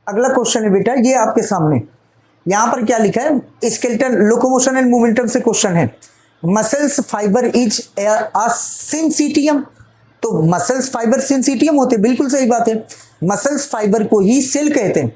अगला क्वेश्चन है बेटा, ये आपके सामने यहां पर क्या लिखा है, स्केलेटन लोकोमोशन एंड मोमेंटम से क्वेश्चन है। Muscles fibre is a syncytium. तो मसल्स फाइबर सिंसिटियम होते, बिल्कुल सही बात है। मसल्स फाइबर को ही सेल कहते हैं।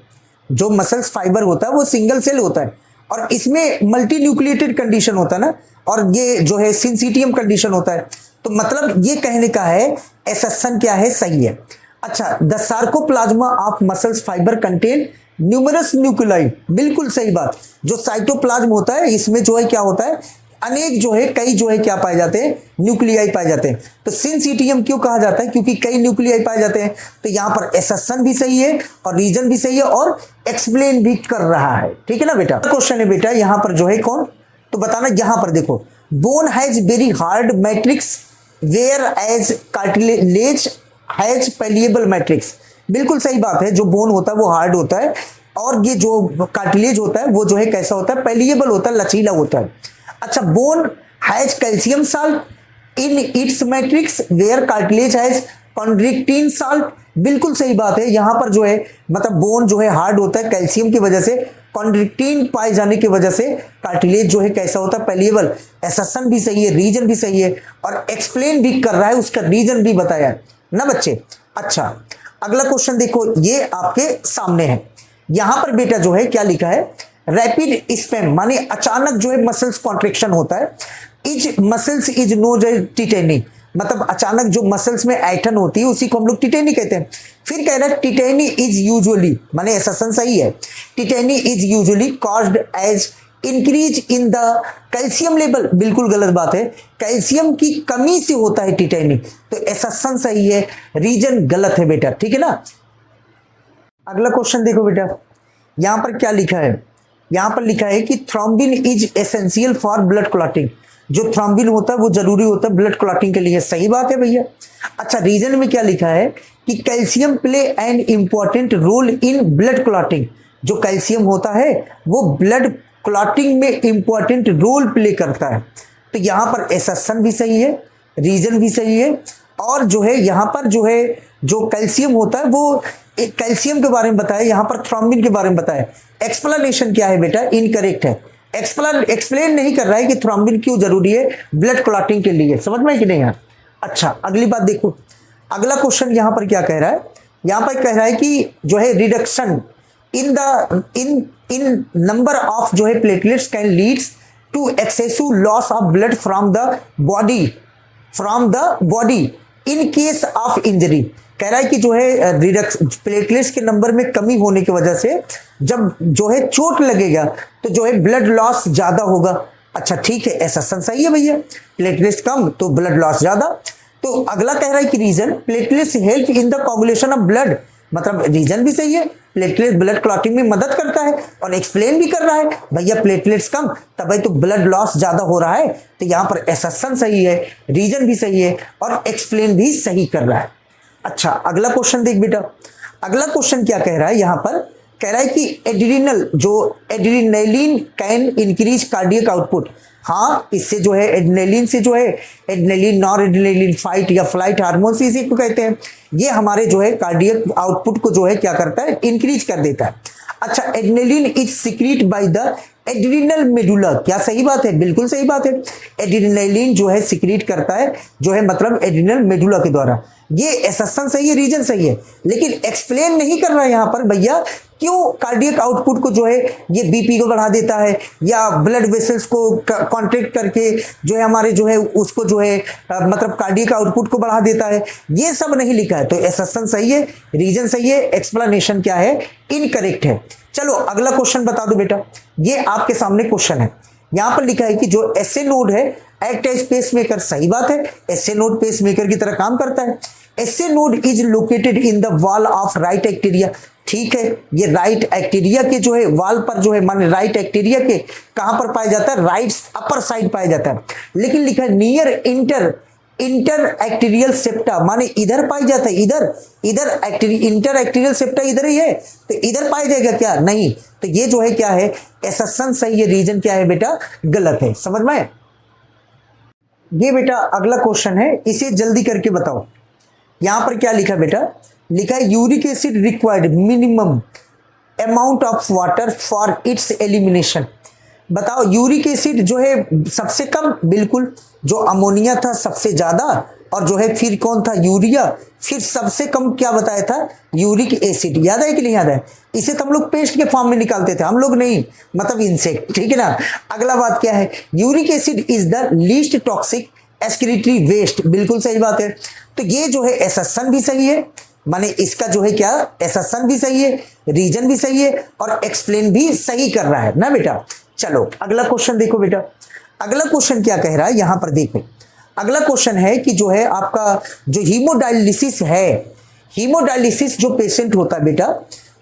जो मसल्स फाइबर होता है वो सिंगल सेल होता है और इसमें मल्टी न्यूक्लिएटेड कंडीशन होता है ना, और ये जो है सिंसिटियम कंडीशन होता है। तो मतलब ये कहने का है एसेशन क्या है, सही है। अच्छा, the sarcoplasm of muscles fibre contain numerous nuclei, बिल्कुल सही बात। जो साइटोप्लाज्म होता है इसमें जो है क्या होता है, अनेक जो है कई जो है क्या पाए जाते हैं, न्यूक्लियाई पाए जाते हैं। तो सिंसिटियम क्यों कहा जाता है, क्योंकि कई न्यूक्लियाई पाए जाते हैं। तो यहां पर एसेशन भी सही है और रीजन भी सही है और एक्सप्लेन भी कर रहा है, ठीक है ना बेटा। क्वेश्चन है बेटा यहां पर जो है कौन, तो बताना। यहां पर देखो, bone has very hard matrix where as cartilage has pliable matrix, बिल्कुल सही बात है। जो बोन होता है वो हार्ड होता है और ये जो कार्टिलेज होता है वो जो है कैसा होता है, पेलिएबल होता है, लचीला होता है। अच्छा, bone has calcium salt in its matrix where cartilage has chondroitin salt, बिल्कुल सही बात है। यहां पर जो है मतलब बोन जो है हार्ड होता है कैल्शियम की वजह से, कॉन्ड्रिक्टिन पाए जाने की वजह से कार्टिलेज जो है कैसा होता है, पेलिएबल। एसेशन भी सही है, रीजन भी सही है और एक्सप्लेन भी कर रहा है, उसका रीजन भी बताया ना बच्चे। अच्छा, अगला क्वेश्चन देखो, ये आपके सामने है। यहां पर बेटा जो है क्या लिखा है, रैपिड स्पैम माने अचानक जो है मसल्स कॉन्ट्रेक्शन होता है। Is muscles is no tetany, मतलब अचानक जो मसल्स में ऐठन होती है उसी को हम लोग टिटेनी कहते हैं। फिर कह रहा है टिटेनी इज यूजुअली, माने एसेशन सही है, tetany is usually caused as increase in the calcium level, बिल्कुल गलत बात है। कैल्शियम की कमी से होता है टिटेनी, तो एसेशन सही है, रीजन गलत है बेटा, ठीक है ना। अगला क्वेश्चन देखो बेटा, यहां पर क्या लिखा है, यहां पर लिखा है कि thrombin is essential for blood clotting, जो थ्रोम्बिन होता है वो जरूरी होता है ब्लड क्लॉटिंग के लिए, सही बात है भैया। अच्छा, रीजन में क्या लिखा है कि calcium play an important role in blood clotting, जो कैल्शियम होता है वो ब्लड क्लॉटिंग में इंपॉर्टेंट रोल प्ले करता है। तो यहां पर एसेशन भी सही है, रीजन भी सही है और जो है यहां पर जो है जो कैल्शियम होता है वो कैल्शियम के बारे में बताया, यहां पर थ्रोम्बिन के बारे में बताया। एक्सप्लेनेशन क्या है बेटा, इनकरेक्ट है। एक्सप्लेन नहीं कर रहा है कि थ्रोम्बिन क्यों जरूरी है ब्लड क्लॉटिंग के लिए, समझ में कि नहीं यार। अच्छा, अगली बात देखो, अगला क्वेश्चन यहां पर क्या कह रहा है, यहां पर कह रहा है कि जो है रिडक्शन इन नंबर ऑफ जो है platelets can leads to excessive loss of blood from the body in case of injury. कह रहा है कि जो है रिडक्स प्लेटलेट्स के नंबर में कमी होने की वजह से जब जो है चोट लगेगा तो जो है ब्लड लॉस ज्यादा होगा। अच्छा ठीक है, एसेशन सही है भैया, प्लेटलेट्स कम तो ब्लड लॉस ज्यादा। तो अगला कह रहा है कि reason platelets help in the coagulation of blood, मतलब रीजन भी सही है, प्लेटलेट्स ब्लड क्लॉटिंग में मदद करता है और एक्सप्लेन भी कर रहा है भैया प्लेटलेट्स कम तभी तो ब्लड लॉस ज्यादा हो रहा है। तो यहां पर एसेशन सही है, रीजन भी सही है और एक्सप्लेन भी सही कर रहा है। अच्छा, अगला क्वेश्चन देख बेटा, अगला क्वेश्चन क्या कह रहा है, यहां पर कह रहा है कि adrenaline can increase cardiac output. हाँ, इससे जो है एड्रेनालिन से जो है एड्रेनालिन नॉर एड्रेनालिन फाइट या फ्लाइट हार्मोन इसी को कहते हैं, ये हमारे जो है कार्डियक आउटपुट को जो है क्या करता है, इंक्रीज कर देता है। अच्छा, adrenaline is secrete by the adrenal medulla, क्या सही बात है, बिल्कुल सही बात है। एड्रेनालिन जो है सिक्रीट करता है जो है मतलब एड्रिनल मेडुला के द्वारा, ये एसेशन सही है, रीजन सही है, लेकिन एक्सप्लेन नहीं कर रहा है यहां पर भैया क्यों कार्डियक आउटपुट को जो है ये बीपी को बढ़ा देता है या ब्लड वेसल्स को कॉन्ट्रैक्ट करके जो है हमारे जो है उसको जो है मतलब कार्डियक आउटपुट को बढ़ा देता है, ये सब नहीं लिखा है। तो एसेशन सही है, रीजन सही है, एक्सप्लेनेशन क्या है, इनकरेक्ट है। चलो अगला क्वेश्चन बता दो बेटा, ये आपके सामने क्वेश्चन है, यहां पर लिखा है कि जो एसए नोड है एक्ट एज पेसमेकर, सही बात है, एसए नोड पेसमेकर की तरह काम करता है। SA node is located in the wall of right atria, ठीक है, ये राइट एक्टेरिया के जो है वाल पर जो है माने राइट एक्टेरिया के कहां पर पाया जाता है, राइट अपर साइड पाया जाता है, लेकिन लिखा है नियर इंटर एक्टेरियल सेप्टा, माने इधर पाई जाता है, इधर इंटर एक्टेरियल सेप्टा इधर ही है, तो इधर पाया जाएगा क्या, नहीं। तो ये जो है क्या है, एसेशन सही है, रीजन क्या है बेटा, गलत है, समझ में। ये बेटा अगला क्वेश्चन है, इसे जल्दी करके बताओ। यहां पर क्या लिखा बेटा, लिखा है uric acid required minimum amount of water for its elimination. बताओ यूरिक एसिड जो है सबसे कम, बिल्कुल। जो अमोनिया था सबसे ज्यादा, और जो है फिर कौन था, यूरिया। फिर सबसे कम क्या बताया था, यूरिक एसिड। याद है कि नहीं याद है? इसे तो हम लोग पेस्ट के फॉर्म में निकालते थे, हम लोग नहीं, मतलब इंसेक्ट, ठीक है ना। अगला बात क्या है, uric acid is the least toxic excretory waste. बिल्कुल सही बात है। तो ये जो है एसएसएन भी सही है, माने इसका जो है क्या, एसएसएन भी सही है, रीजन भी सही है, और एक्सप्लेन भी सही कर रहा है ना बेटा। चलो अगला क्वेश्चन देखो बेटा। अगला क्वेश्चन क्या कह रहा है यहां पर देखो। अगला क्वेश्चन है कि जो है आपका जो हीमोडायलिसिस है, हीमोडायलिसिस जो पेशेंट होता है बेटा,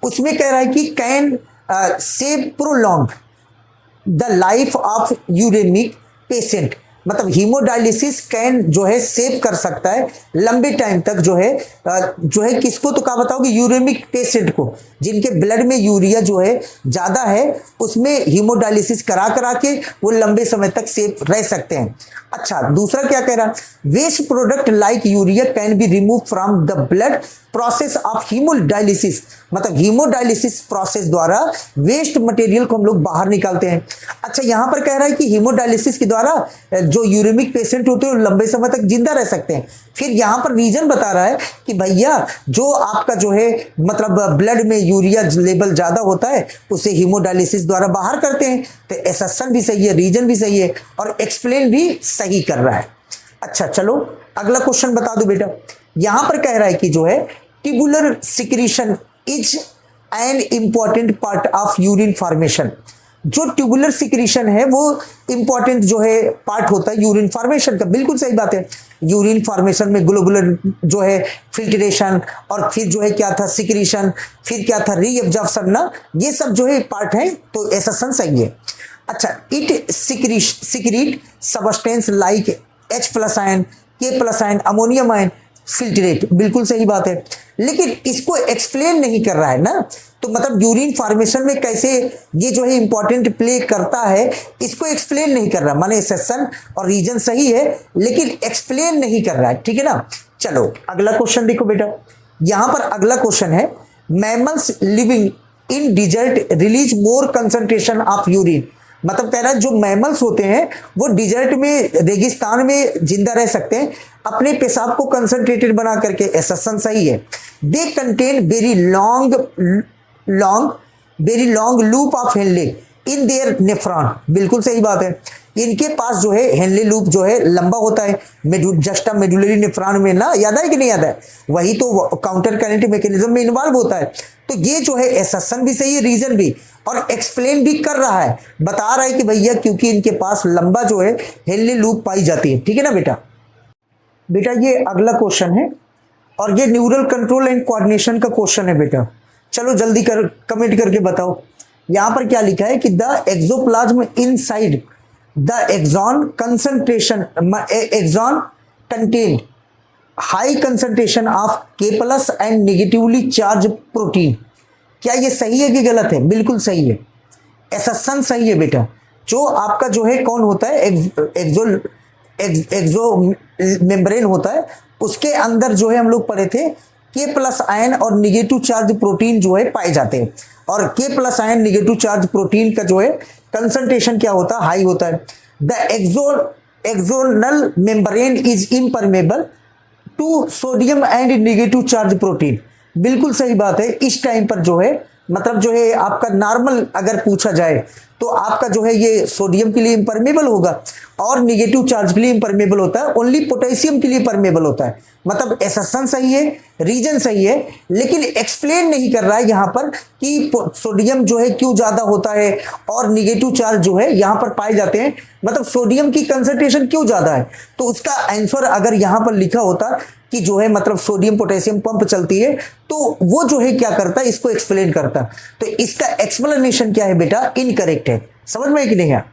उसमें कह रहा है कि can save prolong the life of uremic patient. मतलब हीमोडायलिसिस कैन जो है सेव कर सकता है लंबे टाइम तक, जो है किसको, तो क्या बताओगे, यूरेमिक पेशेंट को, जिनके ब्लड में यूरिया जो है ज्यादा है, उसमें हीमोडायलिसिस करा करा के वो लंबे समय तक सेव रह सकते हैं। अच्छा दूसरा क्या कह रहा, waste product like urea can be remove from the blood process of hemodialysis. मतलब हीमोडायलिसिस प्रोसेस द्वारा वेस्ट मटेरियल को हम लोग बाहर निकालते हैं। अच्छा यहां पर कह रहा है कि हीमोडायलिसिस के द्वारा जो यूरेमिक पेशेंट होते हैं लंबे समय तक जिंदा रह सकते हैं। फिर यहां पर रीजन बता रहा है कि भैया जो आपका जो है मतलब ब्लड में यूरिया लेवल ज्यादा होता है उसे हीमोडायलिसिस द्वारा बाहर करते हैं। तो एसएसएन भी सही है, रीजन भी सही है, और एक्सप्लेन भी सही कर रहा है। अच्छा चलो अगला क्वेश्चन बता दो बेटा। यहां पर कह रहा है कि जो है tubular secretion is an important part of urine formation. जो ट्यूबुलर सिक्रीशन है वो इंपॉर्टेंट जो है पार्ट होता है यूरिन फॉर्मेशन का। बिल्कुल सही बात है। यूरिन फॉर्मेशन में ग्लोबुलर जो है फिल्ट्रेशन, और फिर जो है क्या था सिक्रीशन, फिर क्या था रीअब्जॉर्प्शन ना, ये सब जो है पार्ट है। तो एसएसएन सही है। अच्छा it secrete substance like H plus ion, K plus ion, ammonium ion, filtrate. बिल्कुल सही बात है। लेकिन इसको एक्सप्लेन नहीं कर रहा है ना, तो मतलब यूरिन फॉर्मेशन में कैसे ये जो है इंपॉर्टेंट प्ले करता है, इसको एक्सप्लेन नहीं कर रहा। माने सेशन और रीजन सही है लेकिन एक्सप्लेन नहीं कर रहा है, ठीक है ना। चलो अगला क्वेश्चन देखो बेटा। यहां पर अगला क्वेश्चन है, mammals living in desert release more concentration of urine. मतलब कह रहा है जो मैमल्स होते हैं वो डिजर्ट में, रेगिस्तान में जिंदा रह सकते हैं अपने पेशाब को कंसंट्रेटेड बना करके। एसएसएन सही है। They contain very long loop of Henle in their nephron. बिल्कुल सही बात है। इनके पास जो है हेनले लूप जो है लंबा होता है जस्टा मेडुलरी नेफ्रॉन में ना, याद है कि नहीं याद है? वही तो काउंटर करेंट मैकेनिज्म में इन्वॉल्व होता है। तो ये जो है एसएसएन भी सही है, रीजन भी, और एक्सप्लेन भी कर रहा है, बता रहा है कि भैया क्योंकि इनके पास लंबा जो है हेनले लूप पाई जाती है, ठीक है ना बेटा। बेटा ये अगला क्वेश्चन है और ये न्यूरल कंट्रोल एंड कोऑर्डिनेशन का क्वेश्चन है बेटा। चलो जल्दी कर कमेंट करके बताओ। यहां पर क्या लिखा है कि the axoplasm inside the axon concentration, axon contain high concentration of K plus and negatively charge protein. क्या ये सही है कि गलत है? बिल्कुल सही है। एसएसएन सही है बेटा। जो आपका जो है कौन होता है, एक्सो मेम्ब्रेन होता है, उसके अंदर जो है हम लोग पढ़े थे K प्लस आयन और निगेटिव चार्ज प्रोटीन जो है पाए जाते हैं। और K plus ion negative charge protein का जो है कंसंट्रेशन क्या होता है, हाई होता है। The axonal membrane is impermeable to sodium and negative charge protein. बिल्कुल सही बात है। इस टाइम पर जो है मतलब जो है आपका नॉर्मल अगर पूछा जाए तो आपका जो है ये सोडियम के लिए इम्परमेबल होगा और निगेटिव चार्ज के लिए इम्परमेबल होता है, ओनली पोटेशियम के लिए परमेबल होता है। मतलब एसएसएन सही है, रीजन सही है, लेकिन एक्सप्लेन नहीं कर रहा है यहाँ पर कि सोडियम जो है क्यों ज्यादा होता है और निगेटिव चार्ज जो है यहाँ पर पाए जाते हैं, मतलब सोडियम की कंसंट्रेशन क्यों ज्यादा है। तो उसका आंसर अगर यहाँ पर लिखा होता कि जो है मतलब सोडियम पोटेशियम पंप चलती है तो वो जो है क्या करता है, इसको एक्सप्लेन करता। तो इसका एक्सप्लेनेशन क्या है बेटा, इनकरेक्ट है। समझ में कि नहीं है?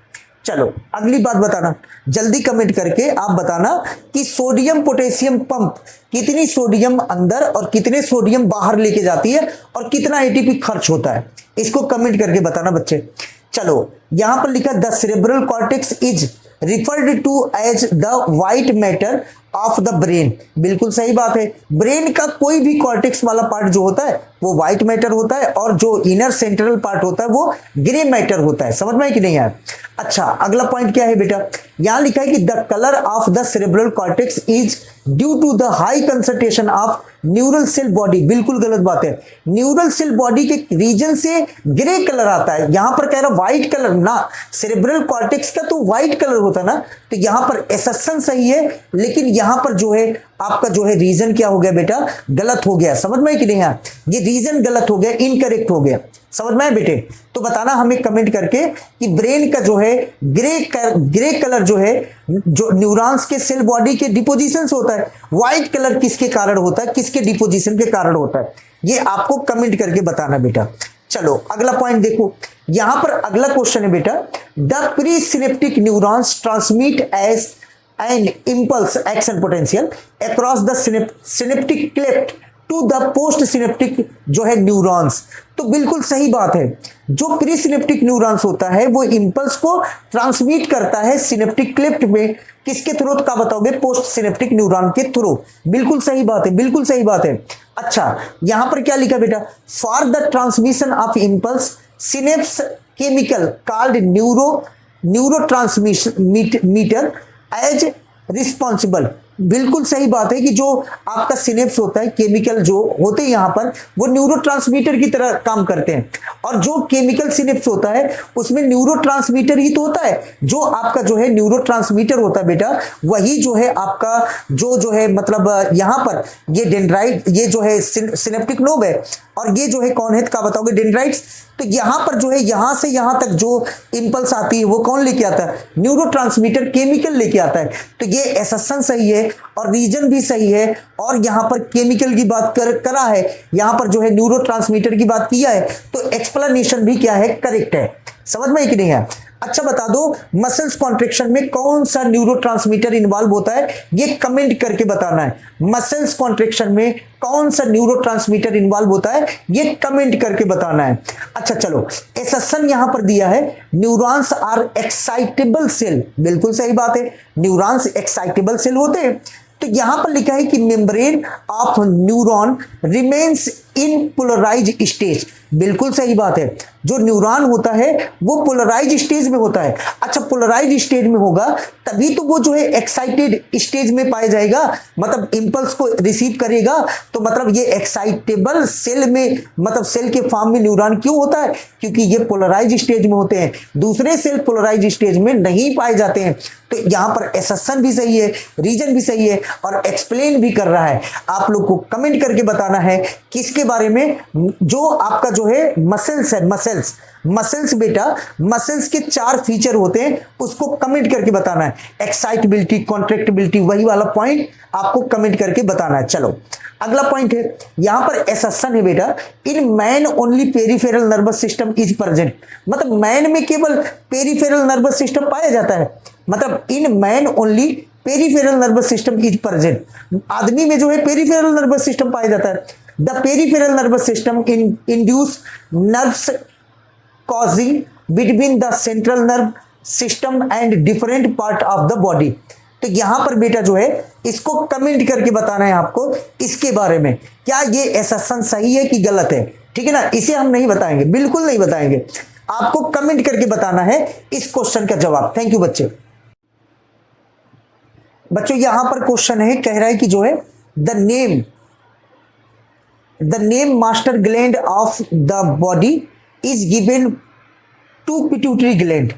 चलो अगली बात बताना, जल्दी कमेंट करके आप बताना कि सोडियम पोटेशियम पंप कितनी सोडियम अंदर और कितने सोडियम बाहर लेके जाती है और कितना एटीपी खर्च होता है, इसको कमेंट करके बताना बच्चे। चलो यहां पर लिखा the cerebral cortex is referred to as the white matter of the brain, बिल्कुल सही बात है। ब्रेन का कोई भी कॉर्टेक्स वाला पार्ट जो होता है वो व्हाइट मैटर होता है और जो इनर सेंट्रल पार्ट होता है वो ग्रे मैटर होता है। समझ में है कि नहीं यार? अच्छा, अगला पॉइंट क्या है बेटा, यहां लिखा है कि the colour of the cerebral cortex is due to the high concentration of neural cell body. बिल्कुल गलत बात है। न्यूरल सेल बॉडी के रीजन से ग्रे कलर आता है, यहां पर कह रहा व्हाइट कलर ना, सेरेब्रल कॉर्टेक्स का तो व्हाइट कलर होता ना, तो यहां पर एसेसन सही है, लेकिन यहां पर जो है आपका जो है रीजन क्या हो गया बेटा, गलत हो गया। समझ में है कि नहीं यार? ये रीजन गलत हो गया, इनकरेक्ट हो गया। समझ में है बेटे? तो बताना हमें कमेंट करके कि ब्रेन का जो है ग्रे कलर जो है, जो न्यूरॉन्स के सेल बॉडी के डिपोजिशन से होता है, व्हाइट कलर किसके कारण होता है, किसके डिपोजिशन के कारण होता है, ये आपको कमेंट करके बताना बेटा। चलो अगला पॉइंट देखो, यहां पर अगला क्वेश्चन है बेटा, the presynaptic neurons transmit as an impulse action potential across the synaptic cleft to the postsynaptic जो है न्यूरॉन्स। तो बिल्कुल सही बात है, जो प्री सिनेप्टिक न्यूरॉन्स होता है वो इंपल्स को ट्रांसमिट करता है सिनेप्टिक क्लेफ्ट में, किसके थ्रू का बताओगे, पोस्ट सिनेप्टिक न्यूरॉन के थ्रू। बिल्कुल सही बात है, बिल्कुल सही बात है। अच्छा, यहां पर क्या लिखा बेटा, for the transmission of impulse synapse chemical called neurotransmitter as responsible. बिल्कुल सही बात है कि जो आपका सिनेप्स होता है, केमिकल जो होते हैं यहाँ पर, वो न्यूरोट्रांसमीटर की तरह काम करते हैं, और जो केमिकल सिनेप्स होता है उसमें न्यूरोट्रांसमीटर ही तो होता है। जो आपका जो है न्यूरोट्रांसमीटर होता है बेटा, वही जो है आपका जो है मतलब यहाँ पर ये डेंड्राइट, ये जो है सिनेप्टिक लोब है, और ये जो है कौन है, क्या बताओगे, डेंड्राइट्स। तो यहां पर जो है यहां से यहां तक जो इंपल्स आती है वो कौन लेके आता है, न्यूरोट्रांसमीटर केमिकल लेके आता है। तो ये एसेसन सही है और रीजन भी सही है, और यहां पर केमिकल की बात करा है, यहां पर जो है न्यूरोट्रांसमीटर की बात किया है, तो एक्सप्लेनेशन भी क्या है, करेक्ट है। समझ में है कि नहीं है? अच्छा बता दो, मसल्स कॉन्ट्रैक्शन में कौन सा न्यूरोट्रांसमीटर इन्वॉल्व होता है, ये कमेंट करके बताना है। मसल्स कॉन्ट्रैक्शन में कौन सा न्यूरोट्रांसमीटर इन्वॉल्व होता है, ये कमेंट करके बताना है। अच्छा चलो, एसेसन यहां पर दिया है, न्यूरॉन्स आर एक्साइटेबल सेल। बिल्कुल सही बात है, न्यूरॉन्स एक्साइटेबल सेल होते हैं। तो यहां पर लिखा है कि membrane of neuron remains in polarize stage. बिल्कुल सही बात है, जो न्यूरॉन होता है वो पोलराइज स्टेज में होता है। अच्छा, पोलराइज स्टेज में होगा तभी तो वो जो है एक्साइटेड स्टेज में पाया जाएगा, मतलब इंपल्स को रिसीव करेगा। तो मतलब ये एक्साइटेबल सेल में, मतलब सेल के फॉर्म में न्यूरॉन क्यों होता है, क्योंकि ये पोलराइज स्टेज में होते हैं, दूसरे सेल पोलराइज स्टेज में नहीं पाए जाते हैं। तो यहां पर एसेसन भी सही है, रीजन भी सही है, और एक्सप्लेन भी कर रहा है। आप लोग को कमेंट करके बताना है किसके बारे में, जो आपका जो है मसल्स है, मसल्स बेटा, मसल्स के 4 फीचर होते हैं, उसको कमेंट करके बताना है। एक्साइटेबिलिटी, कॉन्ट्रैक्टिबिलिटी, वही वाला पॉइंट आपको कमेंट करके बताना है। चलो अगला पॉइंट है, यहां पर एसेसन है बेटा, in man only peripheral nervous system is present. मतलब मैन में केवल पेरिफेरल नर्वस सिस्टम पाया जाता है, मतलब in man only peripheral nervous system is present. आदमी में जो है पेरिफेरल नर्वस सिस्टम पाया जाता है। The peripheral nervous system induce nerves causing between the central nerve system and different part of the body। तो यहां पर बेटा जो है इसको कमेंट करके बताना है आपको इसके बारे में, क्या ये एसेसन सही है कि गलत है। ठीक है ना, इसे हम नहीं बताएंगे, बिल्कुल नहीं बताएंगे, आपको कमेंट करके बताना है इस क्वेश्चन का जवाब। थैंक यू बच्चों यहां पर क्वेश्चन है, कह रहा है कि जो है the name master gland of the body is given to pituitary gland.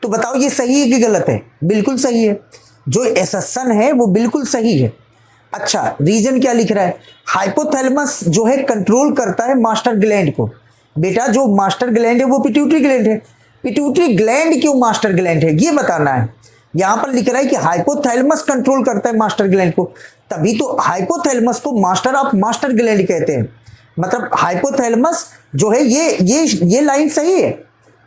तो बताओ ये सही है कि गलत है? बिल्कुल सही है, जो एसेसन है वो बिल्कुल सही है। अच्छा, रीजन क्या लिख रहा है, हाइपोथैलेमस जो है कंट्रोल करता है मास्टर ग्लैंड को। बेटा जो मास्टर ग्लैंड है वो पिट्यूटरी ग्लैंड है, पिट्यूटरी ग्लैंड क्यों मास्टर ग्लैंड है ये बताना है। यहां पर लिख रहा है कि हाइपोथैलेमस कंट्रोल करता है मास्टर ग्लैंड को, तभी तो हाइपोथैलेमस को मास्टर ऑफ मास्टर ग्लैंड कहते हैं। मतलब हाइपोथैलेमस जो है ये लाइन सही है,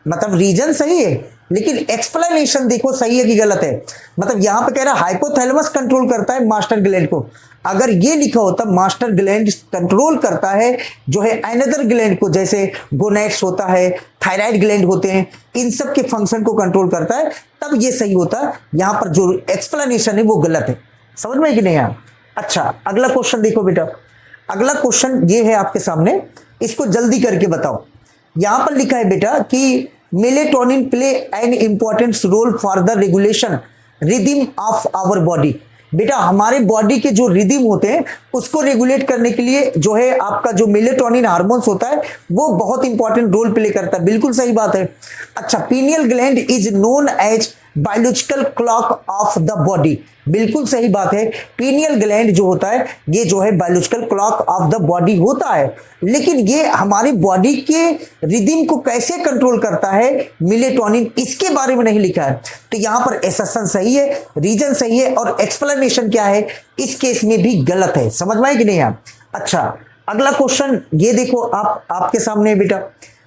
मतलब रीजन सही है, लेकिन एक्सप्लेनेशन देखो सही है कि गलत है। मतलब यहां पे कह रहा है हाइपोथैलेमस कंट्रोल करता है मास्टर ग्लैंड को, अगर ये लिखा होता मास्टर ग्लैंड कंट्रोल करता है जो है अनदर ग्लैंड को, जैसे गोनेट्स होता है, थायराइड ग्लैंड होते हैं, इन सब के फंक्शन को कंट्रोल करता है, तब ये सही होता। यहां पर जो एक्सप्लेनेशन है वो गलत है। समझ में है कि नहीं आया? अच्छा, अगला क्वेश्चन देखो बेटा, अगला क्वेश्चन ये है आपके सामने, इसको जल्दी करके बताओ। यहां पर लिखा है बेटा कि melatonin play an important role for the regulation rhythm of our body. बेटा हमारे बॉडी के जो रिदम होते हैं उसको रेगुलेट करने के लिए जो है आपका जो मेलेटोनिन हार्मोन्स होता है वो बहुत इंपॉर्टेंट रोल प्ले करता है। बिल्कुल सही बात है। अच्छा, pineal gland is known as biological clock of the body. बिल्कुल सही बात है, पीनियल ग्लैंड जो होता है ये जो है biological clock of the body होता है, लेकिन ये हमारी बॉडी के रिदम को कैसे कंट्रोल करता है, मेलेटोनिन, इसके बारे में नहीं लिखा है। तो यहां पर एसेसन सही है, रीजन सही है, और एक्सप्लेनेशन क्या है इस केस में भी गलत है। समझ में आए कि नहीं आप? अच्छा, अगला क्वेश्चन ये देखो, आपके सामने बेटा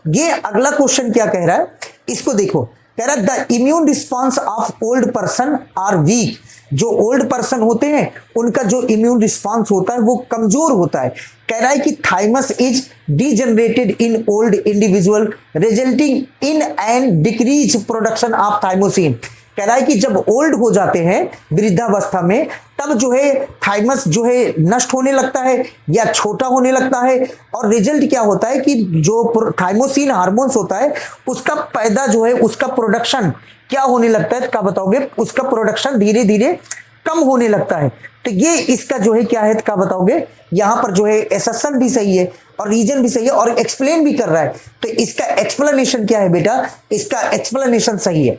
ये अगला क्वेश्चन क्या कह रहा है, इसको देखो। कह रहा है the immune response of old person are weak. जो ओल्ड पर्सन होते हैं उनका जो इम्यून रिस्पॉन्स होता है वो कमजोर होता है। कह रहा है कि thymus is degenerated in old individual resulting in an decrease production of thymosin. कह रहा है कि जब ओल्ड हो जाते हैं वृद्धावस्था में तब जो है थाइमस जो है नष्ट होने लगता है या छोटा होने लगता है, और रिजल्ट क्या होता है कि जो थाइमोसिन हार्मोन्स होता है उसका पैदा जो है उसका प्रोडक्शन क्या होने लगता है, क्या बताओगे? उसका प्रोडक्शन धीरे धीरे कम होने लगता है। तो ये इसका जो है क्या है, क्या बताओगे? यहां पर जो है एसेसन भी सही है और रीजन भी सही है और एक्सप्लेन भी कर रहा है। तो इसका एक्सप्लेनेशन क्या है बेटा? इसका एक्सप्लेनेशन सही है,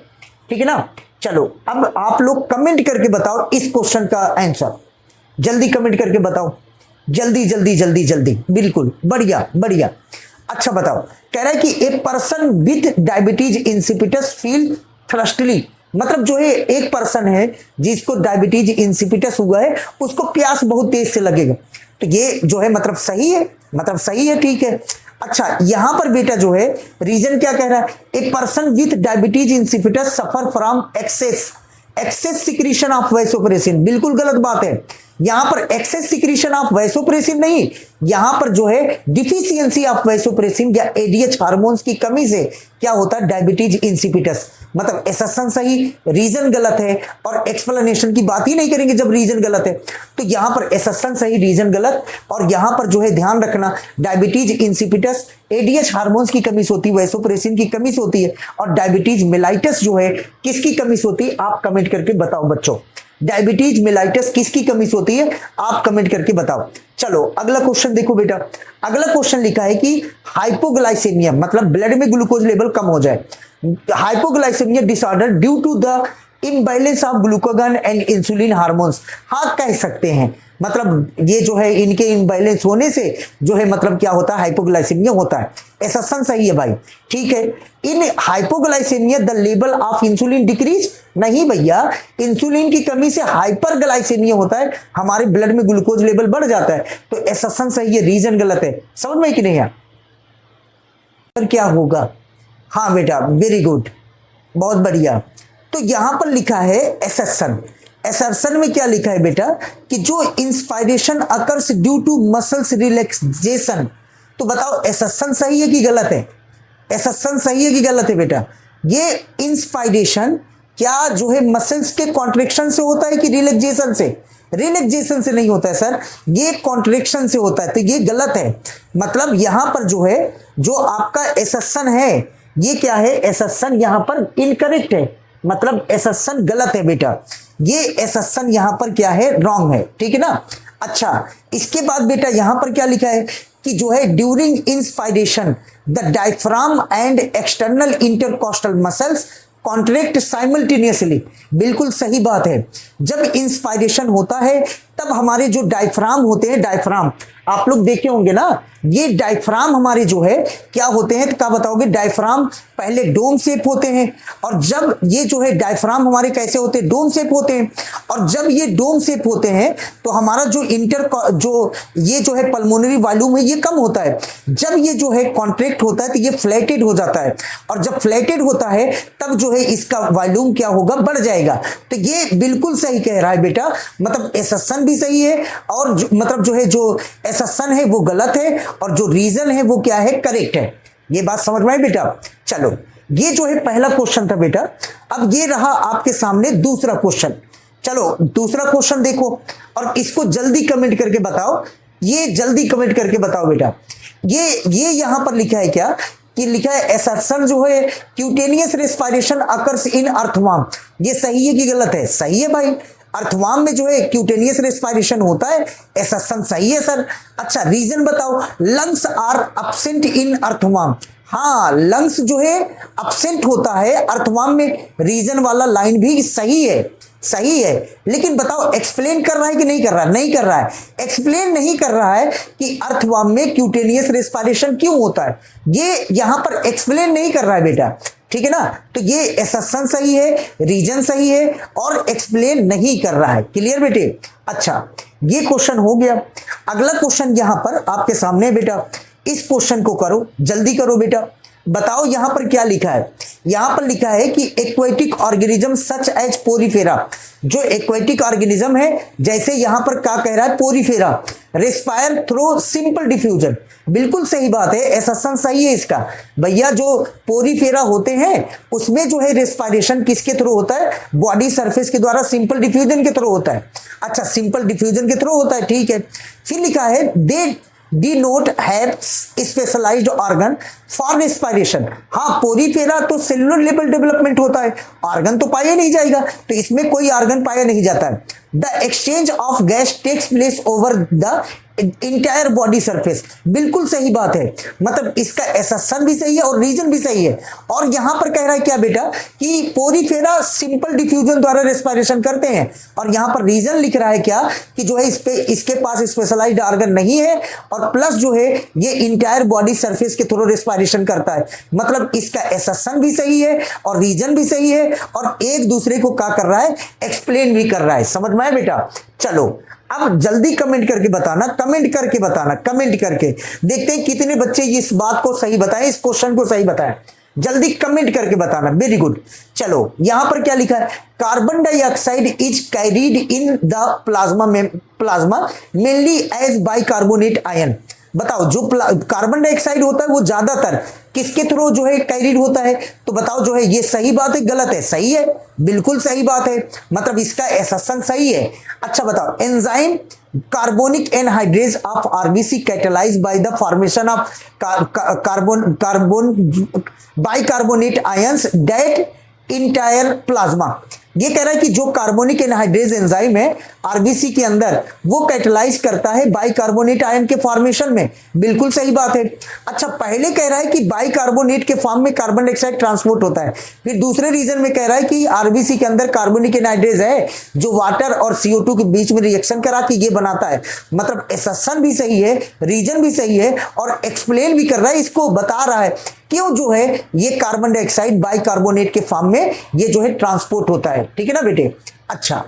ठीक है ना? चलो अब आप लोग कमेंट करके बताओ इस क्वेश्चन का आंसर, जल्दी कमेंट करके बताओ, जल्दी जल्दी जल्दी जल्दी, बिल्कुल बढ़िया बढ़िया। अच्छा बताओ, कह रहा है कि a person with diabetes insipidus feel thirstily. मतलब जो है एक पर्सन है जिसको डायबिटीज इंसिपिटस हुआ है उसको प्यास बहुत तेज से लगेगा। तो ये जो है मतलब सही है, मतलब सही है, ठीक है। अच्छा, यहां पर बेटा जो है रीजन क्या कह रहा है? A person with diabetes insipidus suffer from excess secretion of vasopressin. बिल्कुल गलत बात है। यहां पर एक्सेस सिक्रीशन ऑफ वैसोप्रेसिन नहीं, यहां पर जो है डिफिशियंसी ऑफ वैसोप्रेसिन या एडीएच हार्मोन्स की कमी से क्या होता है? Diabetes insipidus. मतलब एसेसन सही, रीजन गलत है, और एक्सप्लेनेशन की बात ही नहीं करेंगे जब रीजन गलत है। तो यहां पर एसेसन सही, रीजन गलत, और यहां पर जो है ध्यान रखना डायबिटीज इंसिपिटस एडीएच हार्मोन्स की कमी से होती है, वैसोप्रेसिन की कमी से होती है, और डायबिटीज मेलाइटस जो है किसकी कमी से होती है? आप कमेंट करके बताओ बच्चों, डायबिटीज मेलाइटस किसकी कमी से होती है? आप कमेंट करके बताओ। चलो अगला क्वेश्चन देखो बेटा, अगला क्वेश्चन लिखा है कि हाइपोग्लाइसेमिया मतलब ब्लड में ग्लूकोज लेवल कम हो जाए। Hypoglycaemia disorder due to the imbalance of glucagon and insulin hormones. हाँ कह सकते हैं, मतलब ये जो है इनके इम्बैलेंस होने से जो है मतलब क्या होता है? हाइपोग्लाइसेमिया होता है। एसेसन सही है भाई, ठीक है। In hypoglycaemia the level of insulin decrease. नहीं भैया, इंसुलिन की कमी से हाइपरग्लाइसेमिया होता है, हमारे ब्लड में ग्लूकोज लेवल बढ़ जाता है। तो एसेसन सही है, रीजन गलत है। समझ में कि नहीं है? क्या होगा? हाँ बेटा, वेरी गुड, बहुत बढ़िया। तो यहां पर लिखा है एसेसन। एसेसन में क्या लिखा है बेटा कि जो inspiration occurs due to muscles relaxation. तो बताओ एसेसन सही है कि गलत है? एसेसन सही है कि गलत है बेटा? ये इंस्पायरेशन क्या जो है मसल्स के कॉन्ट्रैक्शन से होता है कि रिलैक्सेशन से? रिलैक्सेशन से नहीं होता है सर, ये कॉन्ट्रैक्शन से होता है। तो ये गलत है। मतलब यहां पर जो है जो आपका एसेसन है ये क्या है? एसेसन यहां पर इनकरेक्ट है, मतलब एसेसन गलत है बेटा। ये एसेसन यहां पर क्या है? रॉन्ग है, ठीक है ना? अच्छा, इसके बाद बेटा यहां पर क्या लिखा है कि जो है during inspiration the diaphragm and external intercostal muscles contract simultaneously. बिल्कुल सही बात है। जब इंस्पायरेशन होता है तब हमारे जो डायफ्राम होते हैं, डायफ्राम आप लोग देखे होंगे ना, ये डायफ्राम हमारे जो है क्या होते हैं? तो क्या बताओगे? डायफ्राम पहले डोम शेप होते हैं, और जब ये जो है डायफ्राम हमारे कैसे होते हैं? डोम शेप होते हैं। और जब ये डोम शेप होते हैं तो हमारा जो ये जो है पल्मोनरी वॉल्यूम है ये कम होता है। जब ये जो है कॉन्ट्रैक्ट होता है तो ये फ्लैटेड हो जाता है, और जब फ्लैटेड होता है तब जो है इसका वॉल्यूम क्या होगा? बढ़ जाएगा। तो ये बिल्कुल सही कह रहा है बेटा, मतलब एसेसन भी सही है, और मतलब जो है जो एसेसन है वो गलत है, और जो रीजन है वो क्या है? करेक्ट है। ये बात समझ में आई बेटा? चलो, ये जो है पहला क्वेश्चन था बेटा। अब ये रहा आपके सामने दूसरा क्वेश्चन। चलो दूसरा क्वेश्चन देखो और इसको जल्दी कमेंट करके बताओ, ये जल्दी कमेंट करके बताओ बेटा। ये यहां पर लिखा है क्या कि लिखा है असर्शन जो है cutaneous respiration occurs in earthworm, ये सही है कि गलत है? सही है भाई, अर्थवार्म में जो है क्यूटेनियस रेस्पिरेशन होता है, असर्शन सही है सर। अच्छा रीजन बताओ, lungs are absent in earthworm, हाँ लंग्स जो है अब्सेंट होता है अर्थवार्म में, रीजन वाला लाइन भी सही है, सही है। लेकिन बताओ एक्सप्लेन कर रहा है कि नहीं कर रहा है? नहीं कर रहा है, एक्सप्लेन नहीं कर रहा है कि अर्थवार्म में क्यूटेनियस रेस्पिरेशन क्यों होता है, ये यहां पर एक्सप्लेन नहीं कर रहा है बेटा, ठीक है ना। तो ये असर्शन सही है, रीजन सही है और एक्सप्लेन नहीं कर रहा है। क्लियर बेटे? अच्छा ये क्वेश्चन हो गया। अगला क्वेश्चन यहां पर आपके सामने बेटा, इस क्वेश्चन को करो, जल्दी करो बेटा। बताओ यहां पर क्या लिखा है? यहां पर लिखा है कि aquatic organism such as porifera, जो एक्वेटिक ऑर्गेनिज्म है जैसे यहां पर क्या कह रहा है, porifera respire through simple diffusion, बिल्कुल सही बात है, असर्शन सही है इसका भैया। जो पोरीफेरा होते हैं उसमें जो है रेस्पिरेशन किसके थ्रू होता है? बॉडी सरफेस के द्वारा, सिंपल डिफ्यूजन के थ्रू होता है। अच्छा सिंपल डिफ्यूजन के थ्रू होता है, ठीक है। फिर लिखा है they do not have specialised organ for respiration, हाँ पोरीफेरा तो सेलुलर लेवल डेवलपमेंट होता है, ऑर्गन तो पाया नहीं जाएगा, तो इसमें कोई ऑर्गन पाया नहीं जाता है। The exchange of gas takes place over the entire body surface, बिल्कुल सही बात है, मतलब इसका असर्शन भी सही है और रीजन भी सही है। और यहां पर कह रहा है क्या बेटा कि पोरीफेरा सिंपल डिफ्यूजन द्वारा रेस्पिरेशन करते हैं, और यहां पर रीजन लिख रहा है क्या कि जो है इस पे इसके पास स्पेशलाइज्ड ऑर्गन नहीं है, और प्लस जो है ये इंटायर बॉडी सरफेस के थ्रू रेस्पिरेशन करता है, मतलब इसका असर्शन भी सही है और रीजन भी सही है, और एक दूसरे को क्या कर रहा है, एक्सप्लेन भी कर रहा है। समझ में आया बेटा? चलो अब जल्दी कमेंट करके बताना, कमेंट करके बताना, कमेंट करके देखते हैं कितने बच्चे इस बात को सही बताएं, इस क्वेश्चन को सही बताएं, जल्दी कमेंट करके बताना। Very good. चलो यहां पर क्या लिखा है, carbon dioxide is carried in the plasma में, plasma mainly as bicarbonate ion, बताओ जो कार्बन डाइऑक्साइड होता है वो ज्यादातर किसके थ्रू जो है कैरीड होता है, तो बताओ जो है ये सही बात है गलत है? सही है, बिल्कुल सही बात है, मतलब इसका असर्शन सही है। अच्छा बताओ enzyme carbonic anhydrase of RBC catalysed by the formation of carbon bicarbonate ions that entire plasma, ये कह रहा है कि जो कार्बोनिक एनहाइड्रेज एंजाइम है आरबीसी के अंदर वो कैटेलाइज करता है बाइकार्बोनेट आयन के फॉर्मेशन में, बिल्कुल सही बात है। अच्छा पहले कह रहा है कि बाइकार्बोनेट के फॉर्म में कार्बन डाइऑक्साइड ट्रांसपोर्ट होता है, फिर दूसरे रीजन में कह रहा है कि आरबीसी के अंदर कार्बोनिक एनहाइड्रेज है जो वाटर और CO2 के बीच में रिएक्शन करा के ये बनाता है, मतलब असर्शन भी सही है, रीजन भी सही है और एक्सप्लेन भी कर रहा है, इसको बता रहा है क्यों जो है ये कार्बन डाइऑक्साइड बाइकार्बोनेट के फॉर्म में ये जो है ट्रांसपोर्ट होता है, ठीक है ना बेटे। अच्छा